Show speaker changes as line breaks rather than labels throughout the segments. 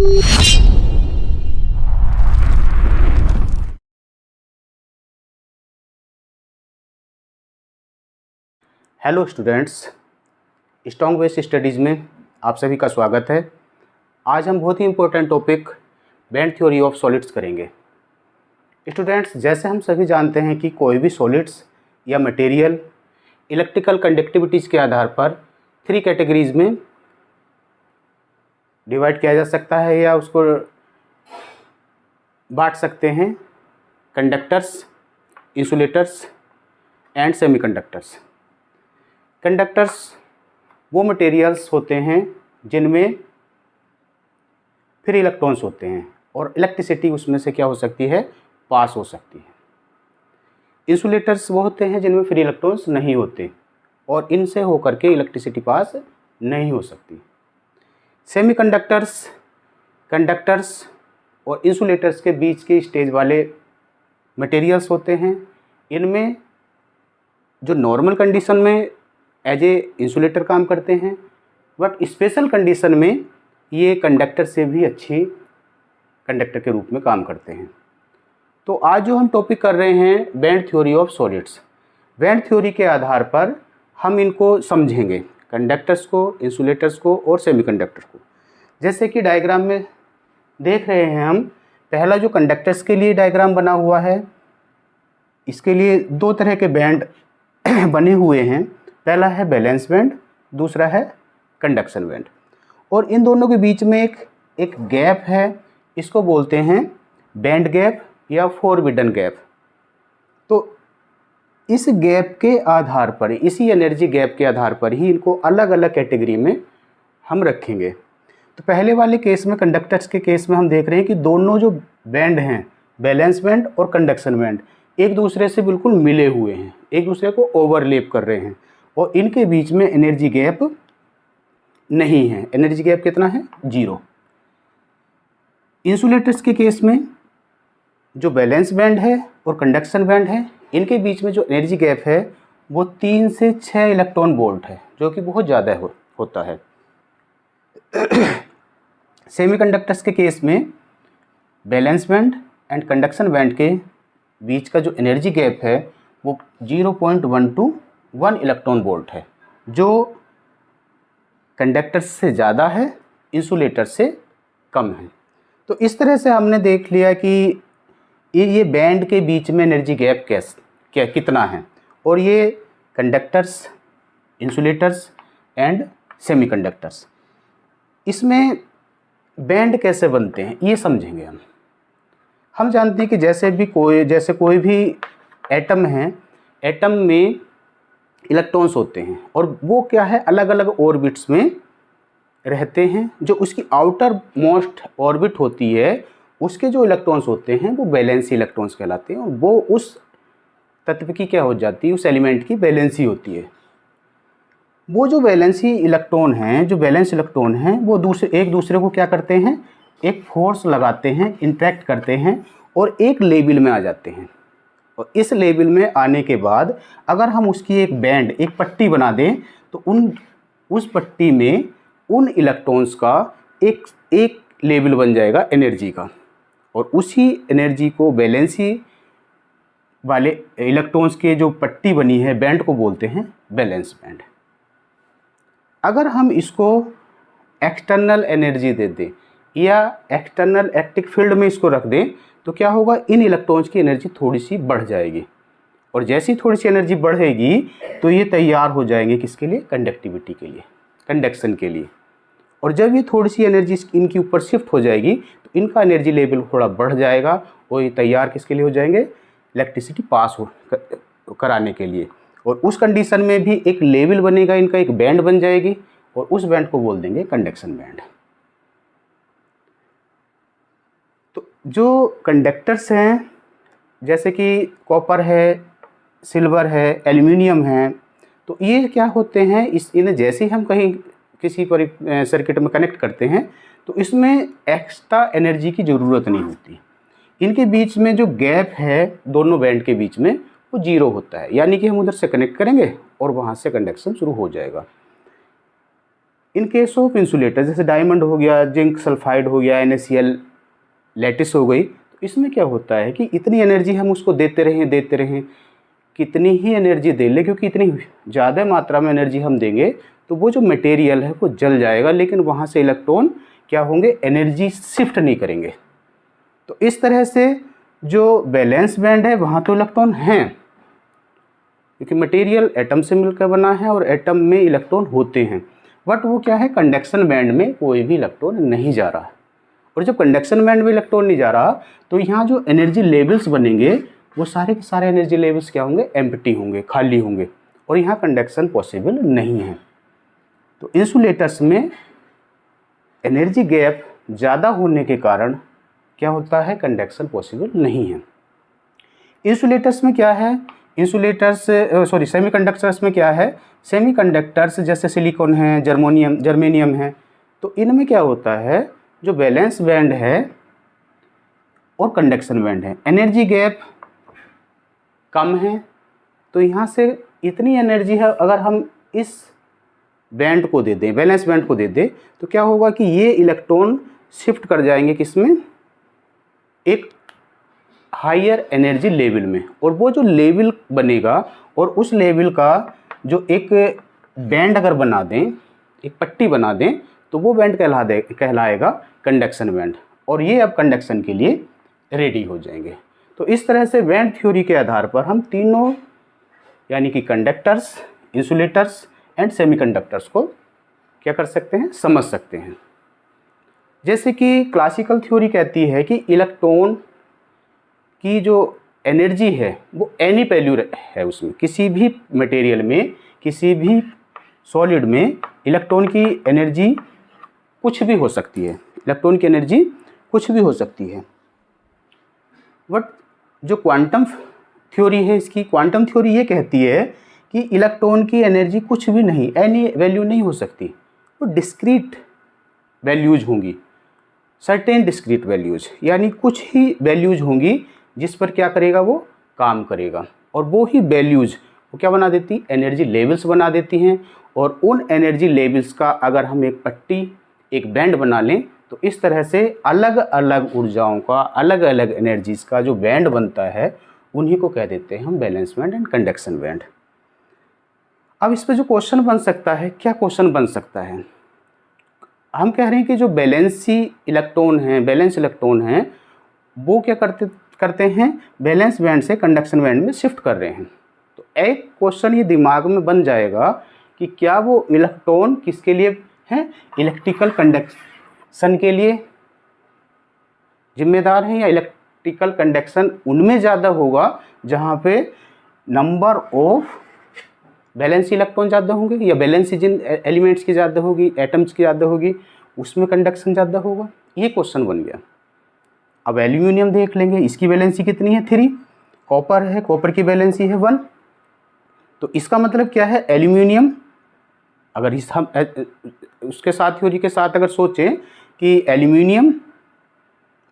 Hello students, strong base studies में आप सभी का स्वागत है। आज हम बहुत ही important topic band theory of solids करेंगे। स्टूडेंट्स, जैसे हम सभी जानते हैं कि कोई भी सॉलिड्स या मटेरियल इलेक्ट्रिकल कंडक्टिविटीज़ के आधार पर 3 कैटेगरीज में डिवाइड किया जा सकता है या उसको बांट सकते हैं: conductors, insulators and semiconductors. Conductors वो मटेरियल्स होते हैं जिनमें फ्री इलेक्ट्रॉन्स होते हैं और इलेक्ट्रिसिटी उसमें से क्या हो सकती है, पास हो सकती है। इंसुलेटर्स वो होते हैं जिनमें फ्री इलेक्ट्रॉन्स नहीं होते और इनसे होकर के इलेक्ट्रिसिटी पास नहीं हो सकती। सेमीकंडक्टर्स कंडक्टर्स और इंसुलेटर्स के बीच के स्टेज वाले मटेरियल्स होते हैं। इनमें जो नॉर्मल कंडीशन में एज ए इंसुलेटर काम करते हैं, बट स्पेशल कंडीशन में ये कंडक्टर से भी अच्छी कंडक्टर के रूप में काम करते हैं। तो आज जो हम टॉपिक कर रहे हैं band theory of solids. Band theory के आधार पर हम इनको समझेंगे, कंडक्टर्स को, इंसुलेटर्स को और सेमीकंडक्टर को। जैसे कि डायग्राम में देख रहे हैं हम, पहला जो कंडक्टर्स के लिए डायग्राम बना हुआ है, इसके लिए 2 तरह के बैंड बने हुए हैं। पहला है बैलेंस बैंड, दूसरा है कंडक्शन बैंड। और इन दोनों के बीच में एक गैप है, इसको बोलते हैं बैंड गैप या फॉरबिडन गैप। तो इस गैप के आधार पर, इसी एनर्जी गैप के आधार पर ही इनको अलग अलग कैटेगरी में हम रखेंगे। तो पहले वाले केस में, कंडक्टर्स के केस में, हम देख रहे हैं कि दोनों जो बैंड हैं, बैलेंस बैंड और कंडक्शन बैंड, एक दूसरे से बिल्कुल मिले हुए हैं, एक दूसरे को ओवरलैप कर रहे हैं और इनके बीच में एनर्जी गैप नहीं है। एनर्जी गैप कितना है? 0। इंसुलेटर्स के केस में जो बैलेंस बैंड है और कंडक्शन बैंड है, इनके बीच में जो एनर्जी गैप है वो 3 से 6 इलेक्ट्रॉन वोल्ट है, जो कि बहुत ज़्यादा होता है। सेमीकंडक्टर्स के केस में balance band and conduction band के बीच का जो एनर्जी गैप है वो 0.1 to 1 इलेक्ट्रॉन वोल्ट है, जो कंडक्टर्स से ज़्यादा है, इंसुलेटर से कम है। तो इस तरह से हमने देख लिया कि ये बैंड के बीच में एनर्जी गैप कितना है, और ये कंडक्टर्स, इंसुलेटर्स एंड सेमीकंडक्टर्स। इसमें बैंड कैसे बनते हैं ये समझेंगे हम जानते हैं कि जैसे कोई भी एटम है, एटम में इलेक्ट्रॉन्स होते हैं और वो क्या है, अलग अलग ऑर्बिट्स में रहते हैं। जो उसकी आउटर मोस्ट ऑर्बिट होती है, उसके जो इलेक्ट्रॉन्स होते हैं वो वैलेंसी इलेक्ट्रॉन्स कहलाते हैं, और वो उस तत्व की क्या हो जाती है, उस एलिमेंट की वैलेंसी होती है। वो जो वैलेंसी इलेक्ट्रॉन हैं, जो वैलेंस इलेक्ट्रॉन हैं, वो एक दूसरे को क्या करते हैं, एक फोर्स लगाते हैं, इंटरेक्ट करते हैं और एक लेवल में आ जाते हैं। और इस लेवल में आने के बाद अगर हम उसकी एक पट्टी बना दें, तो उस पट्टी में उन इलेक्ट्रॉन्स का एक लेवल बन जाएगा एनर्जी का, और उसी एनर्जी को वैलेंसी वाले इलेक्ट्रॉन्स के जो पट्टी बनी है, बैंड को बोलते हैं बैलेंस बैंड। अगर हम इसको एक्सटर्नल एनर्जी दे दें या एक्सटर्नल इलेक्ट्रिक फील्ड में इसको रख दें, तो क्या होगा, इन इलेक्ट्रॉन्स की एनर्जी थोड़ी सी बढ़ जाएगी, और जैसी थोड़ी सी एनर्जी बढ़ेगी तो ये तैयार हो जाएंगे किसके लिए, कंडक्टिविटी के लिए, कंडक्शन के लिए। और जब ये थोड़ी सी एनर्जी इनके ऊपर शिफ्ट हो जाएगी तो इनका एनर्जी लेवल थोड़ा बढ़ जाएगा और ये तैयार किसके लिए हो जाएंगे, इलेक्ट्रिसिटी पास कराने के लिए। और उस कंडीशन में भी एक लेवल बनेगा, इनका एक बैंड बन जाएगी, और उस बैंड को बोल देंगे कंडक्शन बैंड। तो जो कंडक्टर्स हैं, जैसे कि कॉपर है, सिल्वर है, एल्युमिनियम है, तो ये क्या होते हैं, इन्हें जैसे ही हम कहीं किसी सर्किट में कनेक्ट करते हैं तो इसमें एक्स्ट्रा एनर्जी की ज़रूरत नहीं होती। इनके बीच में जो गैप है दोनों बैंड के बीच में वो 0 होता है, यानी कि हम उधर से कनेक्ट करेंगे और वहाँ से कंडक्शन शुरू हो जाएगा। इन केस ऑफ इंसुलेटर जैसे डायमंड हो गया, जिंक सल्फाइड हो गया, NaCl लैटिस हो गई, तो इसमें क्या होता है कि इतनी एनर्जी हम उसको देते रहें, कितनी ही एनर्जी दे ले, क्योंकि इतनी ज़्यादा मात्रा में एनर्जी हम देंगे तो वो जो मटेरियल है वो जल जाएगा, लेकिन वहाँ से इलेक्ट्रॉन क्या होंगे, एनर्जी शिफ्ट नहीं करेंगे। तो इस तरह से जो वैलेंस बैंड है वहाँ तो इलेक्ट्रॉन हैं, क्योंकि मटेरियल एटम से मिलकर बना है और एटम में इलेक्ट्रॉन होते हैं, बट वो क्या है, कंडक्शन बैंड में कोई भी इलेक्ट्रॉन नहीं जा रहा। और जब कंडक्शन बैंड में इलेक्ट्रॉन नहीं जा रहा तो यहाँ जो एनर्जी लेवल्स बनेंगे वो सारे के सारे एनर्जी लेवल्स क्या होंगे, एम्प्टी होंगे, खाली होंगे, और यहाँ कंडक्शन पॉसिबल नहीं है। तो इंसुलेटर्स में एनर्जी गैप ज़्यादा होने के कारण क्या होता है, कंडक्शन पॉसिबल नहीं है। इंसुलेटर्स में क्या है, सेमीकंडक्टर्स में क्या है, सेमीकंडक्टर्स जैसे सिलिकॉन है, जर्मेनियम है, तो इनमें क्या होता है, जो वैलेंस बैंड है और कंडक्शन बैंड है, एनर्जी गैप कम है। तो यहाँ से इतनी एनर्जी है, अगर हम इस बैंड को दे दें, वैलेंस बैंड को दे दें, तो क्या होगा कि ये इलेक्ट्रॉन शिफ्ट कर जाएंगे किसमें, एक हायर एनर्जी लेवल में, और वो जो लेवल बनेगा और उस लेवल का जो एक बैंड अगर बना दें, एक पट्टी बना दें, तो वो बैंड कहलाएगा कंडक्शन बैंड, और ये अब कंडक्शन के लिए रेडी हो जाएंगे। तो इस तरह से बैंड थ्योरी के आधार पर हम तीनों यानी कि कंडक्टर्स, इंसुलेटर्स एंड सेमीकंडक्टर्स को क्या कर सकते हैं, समझ सकते हैं। जैसे कि क्लासिकल थ्योरी कहती है कि इलेक्ट्रॉन की जो एनर्जी है वो एनी वैल्यू है, उसमें किसी भी मटेरियल में, किसी भी सॉलिड में इलेक्ट्रॉन की एनर्जी कुछ भी हो सकती है, इलेक्ट्रॉन की एनर्जी कुछ भी हो सकती है। बट जो क्वांटम थ्योरी है, इसकी क्वांटम थ्योरी ये कहती है कि इलेक्ट्रॉन की एनर्जी कुछ भी नहीं, एनी वैल्यू नहीं हो सकती, वो डिस्क्रीट वैल्यूज होंगी, सर्टेन डिस्क्रीट वैल्यूज, यानी कुछ ही वैल्यूज होंगी जिस पर क्या करेगा, वो काम करेगा, और वो ही वैल्यूज वो क्या बना देती, एनर्जी लेवल्स बना देती हैं। और उन एनर्जी लेवल्स का अगर हम एक पट्टी, एक बैंड बना लें, तो इस तरह से अलग अलग ऊर्जाओं का, अलग अलग एनर्जीज़ का जो बैंड बनता है, उन्हीं को कह देते हैं हम valence band and conduction band. अब इस पर जो क्वेश्चन बन सकता है, क्या क्वेश्चन बन सकता है, हम कह रहे हैं कि जो बैलेंस इलेक्ट्रॉन हैं वो क्या करते हैं, वैलेंस बैंड से कंडक्शन बैंड में शिफ्ट कर रहे हैं। तो एक क्वेश्चन ये दिमाग में बन जाएगा कि क्या वो इलेक्ट्रॉन किसके लिए हैं, इलेक्ट्रिकल कंडक्शन के लिए जिम्मेदार हैं, या इलेक्ट्रिकल कंडक्शन उनमें ज़्यादा होगा जहाँ पे नंबर ऑफ वैलेंस इलेक्ट्रॉन ज़्यादा होंगे, या वैलेंसी जिन एलिमेंट्स की ज़्यादा होगी, एटम्स की ज़्यादा होगी, उसमें कंडक्शन ज़्यादा होगा। ये क्वेश्चन बन गया। अब एल्यूमिनियम देख लेंगे, इसकी वैलेंसी कितनी है, 3। कॉपर है, कॉपर की वैलेंसी है 1। तो इसका मतलब क्या है, एल्यूमिनियम अगर हम उसके साथ थ्योरी के साथ अगर सोचें कि एल्यूमिनियम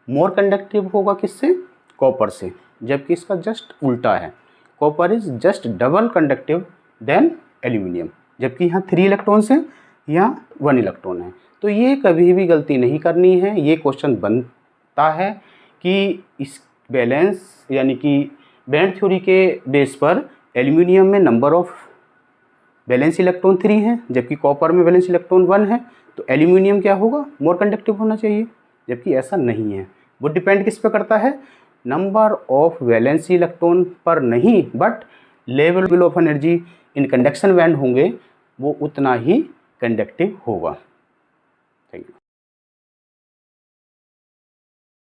मोर कंडक्टिव होगा किससे, कॉपर से, जबकि इसका जस्ट उल्टा है, copper is just double conductive then aluminium, जबकि यहाँ 3 इलेक्ट्रॉन्स हैं, यहाँ 1 इलेक्ट्रॉन है। तो ये कभी भी गलती नहीं करनी है। ये क्वेश्चन बनता है कि इस बैलेंस यानी कि बैंड थ्योरी के बेस पर एल्यूमिनियम में नंबर ऑफ वैलेंस इलेक्ट्रॉन 3 हैं, जबकि कॉपर में वैलेंस इलेक्ट्रॉन 1 है, तो एल्यूमिनियम क्या होगा, मोर कंडक्टिव होना चाहिए, जबकि ऐसा नहीं है। वो डिपेंड किस पे करता है, नंबर ऑफ वैलेंसी इलेक्ट्रॉन पर नहीं, but level of energy in conduction band होंगे वो उतना ही कंडक्टिव होगा। Thank you.